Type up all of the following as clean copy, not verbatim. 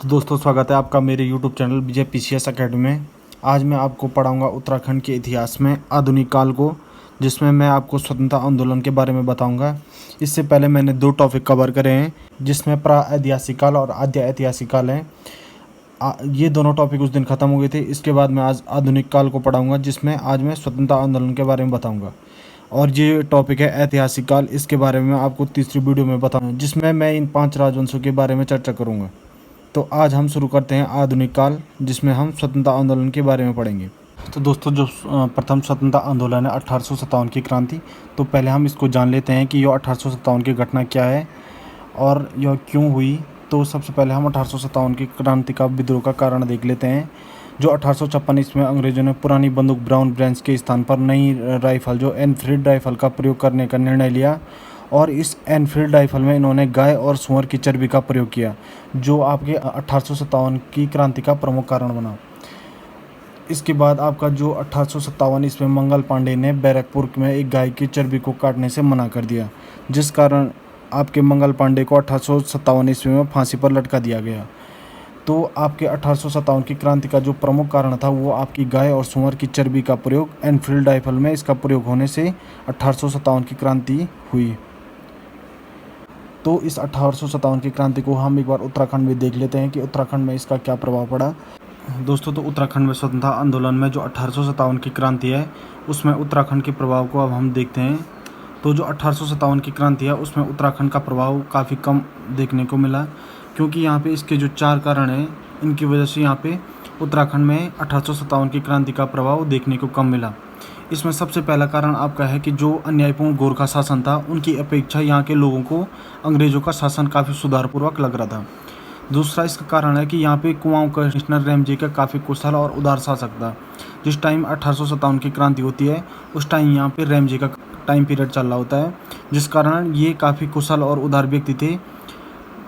तो दोस्तों स्वागत है आपका मेरे YouTube चैनल विजय PCS अकेडमी में। आज मैं आपको पढ़ाऊंगा उत्तराखंड के इतिहास में आधुनिक काल को, जिसमें मैं आपको स्वतंत्रता आंदोलन के बारे में बताऊंगा। इससे पहले मैंने 2 टॉपिक कवर करे हैं, जिसमें प्राऐतिहासिक काल और आद्य ऐतिहासिक काल है। ये दोनों टॉपिक उस दिन ख़त्म हो गए थे। इसके बाद मैं आज आधुनिक काल को पढ़ाऊँगा, जिसमें आज मैं स्वतंत्रता आंदोलन के बारे में बताऊँगा। और ये टॉपिक है ऐतिहासिक काल। इसके बारे में मैं आपको तीसरी वीडियो में बताऊँगा, जिसमें मैं इन 5 राजवंशों के बारे में चर्चा करूँगा। तो आज हम शुरू करते हैं आधुनिक काल, जिसमें हम स्वतंत्रता आंदोलन के बारे में पढ़ेंगे। तो दोस्तों, जो प्रथम स्वतंत्रता आंदोलन है 1857 की क्रांति, तो पहले हम इसको जान लेते हैं कि यह 1857 की घटना क्या है और यह क्यों हुई। तो सबसे पहले हम 1857 की क्रांति का विद्रोह का कारण देख लेते हैं। जो 1856 ईस्वी में अंग्रेजों ने पुरानी बंदूक ब्राउन ब्रेंच के स्थान पर नई राइफल जो एनफील्ड राइफल का प्रयोग करने का निर्णय लिया, और इस एनफील्ड राइफल में इन्होंने गाय और सूअर की चर्बी का प्रयोग किया, जो आपके 1857 की क्रांति का प्रमुख कारण बना। इसके बाद आपका जो 1857 ईस्वी में मंगल पांडे ने बैरकपुर में एक गाय की चर्बी को काटने से मना कर दिया, जिस कारण आपके मंगल पांडे को 1857 ईस्वी में फांसी पर लटका दिया गया। तो आपके 1857 की क्रांति का जो प्रमुख कारण था वो आपकी गाय और सूअर की चर्बी का प्रयोग, एनफील्ड राइफल में इसका प्रयोग होने से 1857 की क्रांति हुई। तो इस 1857 की क्रांति को हम एक बार उत्तराखंड में देख लेते हैं कि उत्तराखंड में इसका क्या प्रभाव पड़ा। दोस्तों, तो उत्तराखंड में स्वतंत्रता आंदोलन में जो 1857 की क्रांति है, उसमें उत्तराखंड के प्रभाव को अब हम देखते हैं। तो जो 1857 की क्रांति है, उसमें उत्तराखंड का प्रभाव काफ़ी कम देखने को मिला, क्योंकि यहाँ पे इसके जो 4 कारण हैं, इनकी वजह से यहाँ पे उत्तराखंड में 1857 की क्रांति का प्रभाव देखने को कम मिला। इसमें सबसे पहला कारण आपका है कि जो अन्यायपूर्ण गोरखा शासन था, उनकी अपेक्षा यहाँ के लोगों को अंग्रेज़ों का शासन काफ़ी सुधारपूर्वक लग रहा था। दूसरा इसका कारण है कि यहाँ पे कुमाऊं कमिश्नर रैमजे का काफ़ी कुशल और उदार शासक था। जिस टाइम 1857 की क्रांति होती है, उस टाइम यहाँ पे रैमजे का टाइम पीरियड चल रहा होता है, जिस कारण ये काफ़ी कुशल और उदार व्यक्ति थे,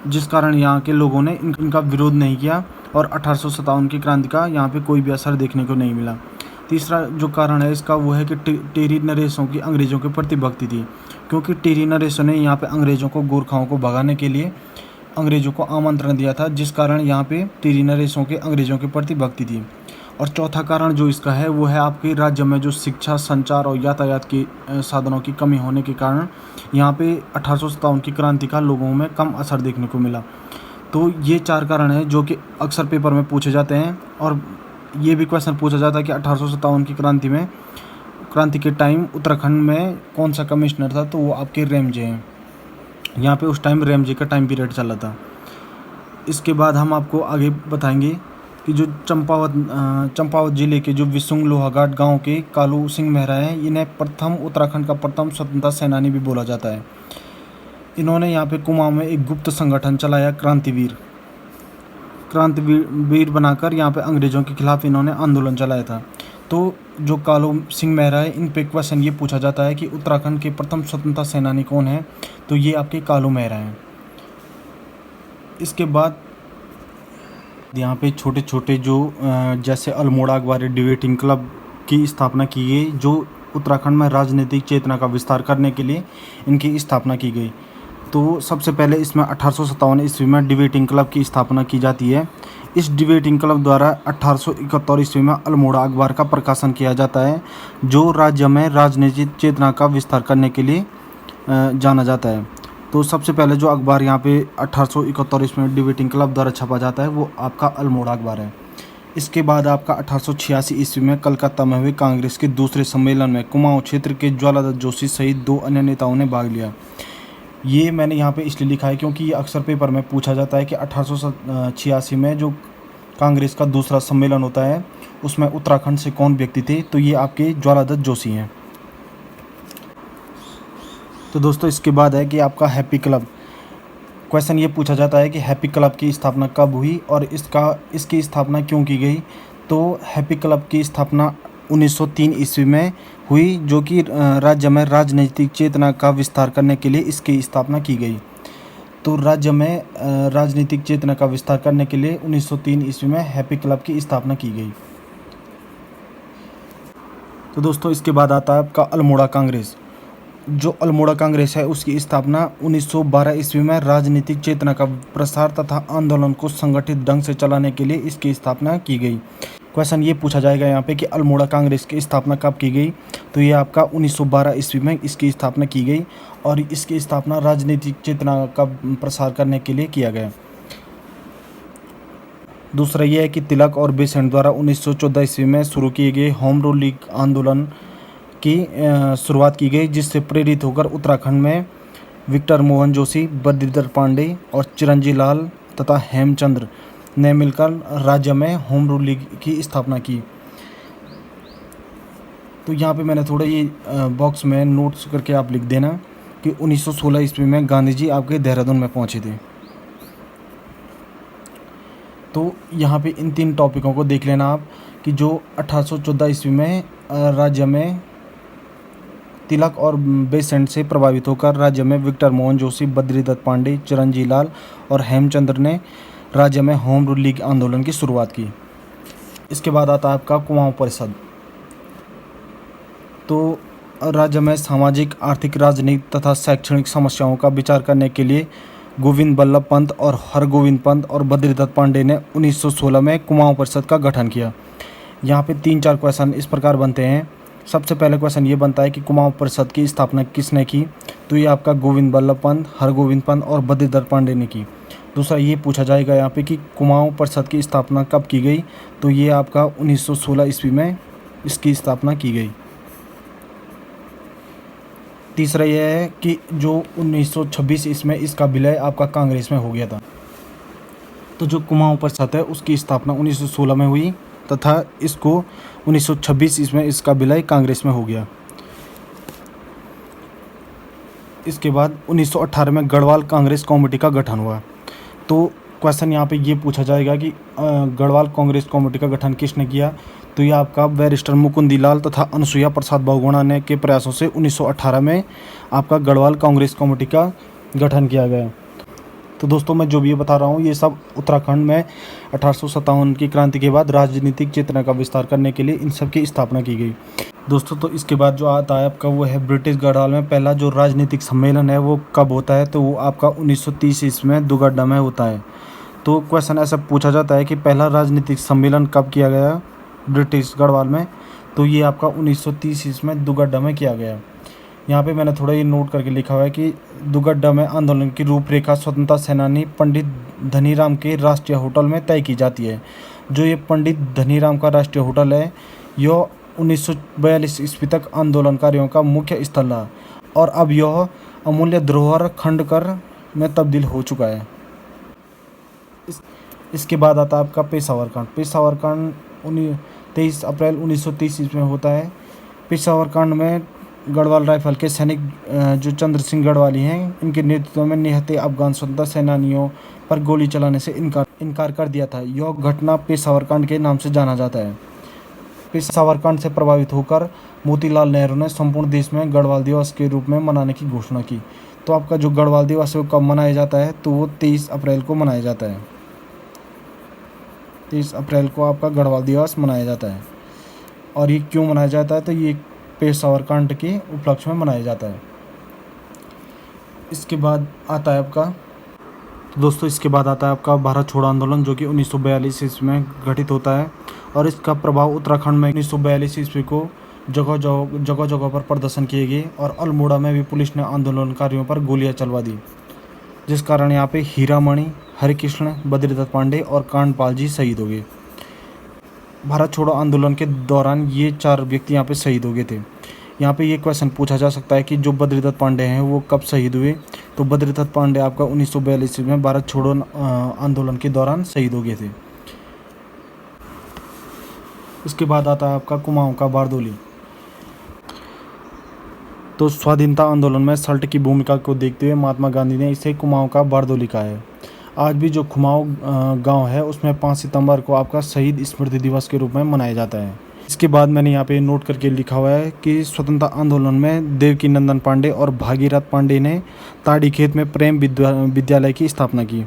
जिस कारण यहाँ के लोगों ने इनका विरोध नहीं किया और 1857 की क्रांति का यहाँ पे कोई भी असर देखने को नहीं मिला। तीसरा जो कारण है इसका वो है कि टेरी नरेशों की अंग्रेज़ों के प्रति भक्ति थी, क्योंकि टेरी नरेशों ने यहाँ पे अंग्रेज़ों को, गोरखाओं को भगाने के लिए अंग्रेज़ों को आमंत्रण दिया था, जिस कारण यहाँ पे टेरी नरेशों के अंग्रेज़ों के प्रति भक्ति थी। और चौथा कारण जो इसका है वो है आपके राज्य में जो शिक्षा, संचार और यातायात के साधनों की कमी होने के कारण यहाँ पे 1857 की क्रांति का लोगों में कम असर देखने को मिला। तो ये 4 कारण हैं जो कि अक्सर पेपर में पूछे जाते हैं, और ये भी क्वेश्चन पूछा जाता है कि 1857 की क्रांति के टाइम उत्तराखंड में कौन सा कमिश्नर था, तो वो आपके रैमजे हैं। यहाँ पे उस टाइम रैमजे का टाइम पीरियड चला था। इसके बाद हम आपको आगे बताएंगे कि जो चंपावत जिले के जो विसुंग लोहाघाट गांव के कालू सिंह मेहरा हैं, इन्हें उत्तराखंड का प्रथम स्वतंत्रता सेनानी भी बोला जाता है। इन्होंने यहाँ पे कुमाऊं में एक गुप्त संगठन चलाया, क्रांतिवीर बनाकर यहाँ पे अंग्रेज़ों के खिलाफ इन्होंने आंदोलन चलाया था। तो जो कालू सिंह मेहरा है, इन पे क्वेश्चन ये पूछा जाता है कि उत्तराखंड के प्रथम स्वतंत्रता सेनानी कौन है, तो ये आपके कालू मेहरा हैं। इसके बाद यहाँ पे छोटे छोटे जो जैसे अल्मोड़ा अखबारी डिबेटिंग क्लब की स्थापना की गई, जो उत्तराखंड में राजनीतिक चेतना का विस्तार करने के लिए इनकी स्थापना की गई। तो सबसे पहले इसमें 1857 ईस्वी में डिबेटिंग क्लब की स्थापना की जाती है। इस डिबेटिंग क्लब द्वारा 1871 ईस्वी में अल्मोड़ा अखबार का प्रकाशन किया जाता है, जो राज्य में राजनीतिक चेतना का विस्तार करने के लिए जाना जाता है। तो सबसे पहले जो अखबार यहाँ पे 1871 ईस्वी में डिबेटिंग क्लब द्वारा छपा जाता है, वो आपका अल्मोड़ा अखबार है। इसके बाद आपका 1886 ईस्वी में कलकत्ता में हुए कांग्रेस के दूसरे सम्मेलन में कुमाऊं क्षेत्र के ज्वालादत्त जोशी सहित 2 अन्य नेताओं ने भाग लिया। ये मैंने यहाँ पे इसलिए लिखा है क्योंकि ये अक्सर पेपर में पूछा जाता है कि 1886 में जो कांग्रेस का दूसरा सम्मेलन होता है, उसमें उत्तराखंड से कौन व्यक्ति थे, तो ये आपके ज्वालादत्त जोशी हैं। तो दोस्तों, इसके बाद है कि आपका हैप्पी क्लब। क्वेश्चन ये पूछा जाता है कि हैप्पी क्लब की स्थापना कब हुई और इसकी स्थापना क्यों की गई। तो हैप्पी क्लब की स्थापना 1903 ईस्वी में हुई, जो कि राज्य में राजनीतिक चेतना का विस्तार करने के लिए इसकी स्थापना की गई। तो राज्य में राजनीतिक चेतना का विस्तार करने के लिए 1903 ईस्वी में हैप्पी क्लब की स्थापना की गई। तो दोस्तों, इसके बाद आता है आपका अल्मोड़ा कांग्रेस। जो अल्मोड़ा कांग्रेस है उसकी स्थापना 1912 ईस्वी में राजनीतिक चेतना का प्रसार तथा आंदोलन को संगठित ढंग से चलाने के लिए इसकी स्थापना की गई। क्वेश्चन ये पूछा जाएगा यहाँ पे कि अल्मोड़ा कांग्रेस की स्थापना कब की गई, तो ये आपका 1912 ईस्वी में इसकी स्थापना की गई और इसकी स्थापना राजनीतिक चेतना का प्रसार करने के लिए किया गया। दूसरा ये है कि तिलक और बेसेंट द्वारा 1914 ईस्वी में शुरू किए गए होम रूल लीग आंदोलन की शुरुआत की गई, जिससे प्रेरित होकर उत्तराखंड में विक्टर मोहन जोशी, बद्रीधर पांडे और चिरंजी लाल तथा हेमचंद्र ने मिलकर राज्य में होम रूल लीग की स्थापना की। तो यहाँ पे मैंने थोड़ा ये बॉक्स में नोट्स करके आप लिख देना कि 1916 ईस्वी में गांधी जी आपके देहरादून में पहुँचे थे। तो यहाँ पे इन 3 टॉपिकों को देख लेना आप कि जो 1814 ईस्वी में राज्य में तिलक और बेसेंट से प्रभावित होकर राज्य में विक्टर मोहन जोशी, बद्रीदत्त पांडे, चिरंजी लाल और हेमचंद्र ने राज्य में होम रूल लीग आंदोलन की शुरुआत की। इसके बाद आता है आपका कुमाऊं परिषद। तो राज्य में सामाजिक, आर्थिक, राजनीतिक तथा शैक्षणिक समस्याओं का विचार करने के लिए गोविंद बल्लभ पंत और हरगोविंद पंत और बद्रीदत्त पांडे ने 1916 में कुमाऊं परिषद का गठन किया। यहाँ पे 3-4 क्वेश्चन इस प्रकार बनते हैं। सबसे पहले क्वेश्चन ये बनता है कि कुमाऊं परिषद की स्थापना किसने की, तो ये आपका गोविंद बल्लभ पंत, हरगोविंद पंत और बद्रीदत्त पांडे ने की। दूसरा ये पूछा जाएगा यहाँ पे कि कुमाऊं परिषद की स्थापना कब की गई, तो ये आपका 1916 ईस्वी में इसकी स्थापना की गई। तीसरा यह है कि जो 1926 ईस्वी में इसका विलय आपका कांग्रेस में हो गया था। तो जो कुमाऊं परिषद है उसकी स्थापना 1916 में हुई तथा इसको 1926 ईस्वी में इसका विलय कांग्रेस में हो गया। इसके बाद 1918 में गढ़वाल कांग्रेस कमेटी का गठन हुआ। तो क्वेश्चन यहाँ पे ये पूछा जाएगा कि गढ़वाल कांग्रेस कमेटी का गठन किसने किया, तो ये आपका बैरिस्टर मुकुंदी लाल तथा अनुसुईया प्रसाद बहुगुणा ने के प्रयासों से 1918 में आपका गढ़वाल कांग्रेस कमेटी का गठन किया गया। तो दोस्तों मैं जो भी ये बता रहा हूँ ये सब उत्तराखंड में 1857 की क्रांति के बाद राजनीतिक चेतना का विस्तार करने के लिए इन सब की स्थापना की गई। दोस्तों तो इसके बाद जो आता है आपका वो है ब्रिटिश गढ़वाल में पहला जो राजनीतिक सम्मेलन है वो कब होता है, तो वो आपका 1930 ईस्वी में दुगड्डा में होता है। तो क्वेश्चन ऐसा पूछा जाता है कि पहला राजनीतिक सम्मेलन कब किया गया ब्रिटिश गढ़वाल में, तो ये आपका 1930 ईस्वी में दुगड्डा में किया गया। यहाँ पे मैंने थोड़ा ये नोट करके लिखा हुआ है कि दुगड्डा में आंदोलन की रूपरेखा स्वतंत्रता सेनानी पंडित धनीराम के राष्ट्रीय होटल में तय की जाती है। जो ये पंडित धनीराम का राष्ट्रीय होटल है यह 1942 ईस्वी तक आंदोलनकारियों का मुख्य स्थल रहा और अब यह अमूल्य धरोहर खंडकर में तब्दील हो चुका है। इसके बाद आता है आपका पेशावर कांड। पेशावर कांड 23 अप्रैल 1930 ईस्वी में होता है। पेशावर कांड में गढ़वाल राइफल के सैनिक जो चंद्र सिंह गढ़वाली हैं इनके नेतृत्व में निहत्थे अफगान स्वतंत्रता सेनानियों पर गोली चलाने से इनकार कर दिया था। यह घटना पेशावर कांड के नाम से जाना जाता है। पेशावर कांड से प्रभावित होकर मोतीलाल नेहरू ने संपूर्ण देश में गढ़वाल दिवस के रूप में मनाने की घोषणा की। तो आपका जो गढ़वाल दिवस है वो कब मनाया जाता है, तो वो 23 अप्रैल को मनाया जाता है। 23 अप्रैल को आपका गढ़वाल दिवस मनाया जाता है। और ये क्यों मनाया जाता है, तो ये पेशावर कांड के उपलक्ष्य में मनाया जाता है। इसके बाद आता है आपका इसके बाद आता है आपका भारत छोड़ो आंदोलन जो कि 1942 ईस्वी में घटित होता है और इसका प्रभाव उत्तराखंड में 1942 ईस्वी को जगह जगह पर प्रदर्शन किए गए और अल्मोड़ा में भी पुलिस ने आंदोलनकारियों पर गोलियां चलवा दी, जिस कारण यहाँ पे हीरामणि, हरिकृष्ण, बद्रीदत्त पांडे और कांडपाल जी शहीद हो गए। भारत छोड़ो आंदोलन के दौरान ये 4 व्यक्ति यहाँ पे शहीद हो गए थे। यहाँ पे ये क्वेश्चन पूछा जा सकता है कि जो बद्रीदत्त पांडे हैं वो कब शहीद हुए, तो बद्रीदत्त पांडे आपका 1942 में भारत छोड़ो आंदोलन के दौरान शहीद हो गए थे। इसके बाद आता है आपका कुमाऊं का बारदोली। तो स्वाधीनता आंदोलन में सल्ट की भूमिका को देखते हुए महात्मा गांधी ने इसे कुमाऊं का बारदोली कहा है। आज भी जो कुमाऊं गांव है उसमें 5 सितंबर को आपका शहीद स्मृति दिवस के रूप में मनाया जाता है। इसके बाद मैंने यहाँ पे नोट करके लिखा हुआ है कि स्वतंत्रता आंदोलन में देवकी नंदन पांडे और भागीरथ पांडे ने ताड़ी खेत में प्रेम विद्यालय की स्थापना की।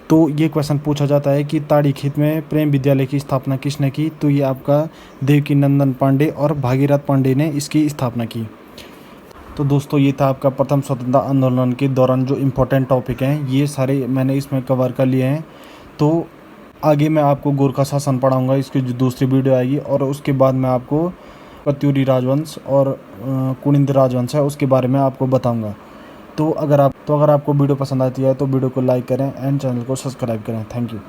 तो ये क्वेश्चन पूछा जाता है कि ताड़ी खेत में प्रेम विद्यालय की स्थापना किसने की, तो ये आपका देवकी नंदन पांडे और भागीरथ पांडे ने इसकी स्थापना की। तो दोस्तों ये था आपका प्रथम स्वतंत्रता आंदोलन के दौरान जो इम्पोर्टेंट टॉपिक हैं, ये सारे मैंने इसमें कवर कर लिए हैं। तो आगे मैं आपको गोरखा शासन पढ़ाऊँगा, इसकी जो दूसरी वीडियो आएगी, और उसके बाद मैं आपको कत्यूरी राजवंश और कुनिंद राजवंश है उसके बारे में आपको बताऊँगा। तो अगर आपको वीडियो पसंद आती है तो वीडियो को लाइक करें एंड चैनल को सब्सक्राइब करें। Thank you.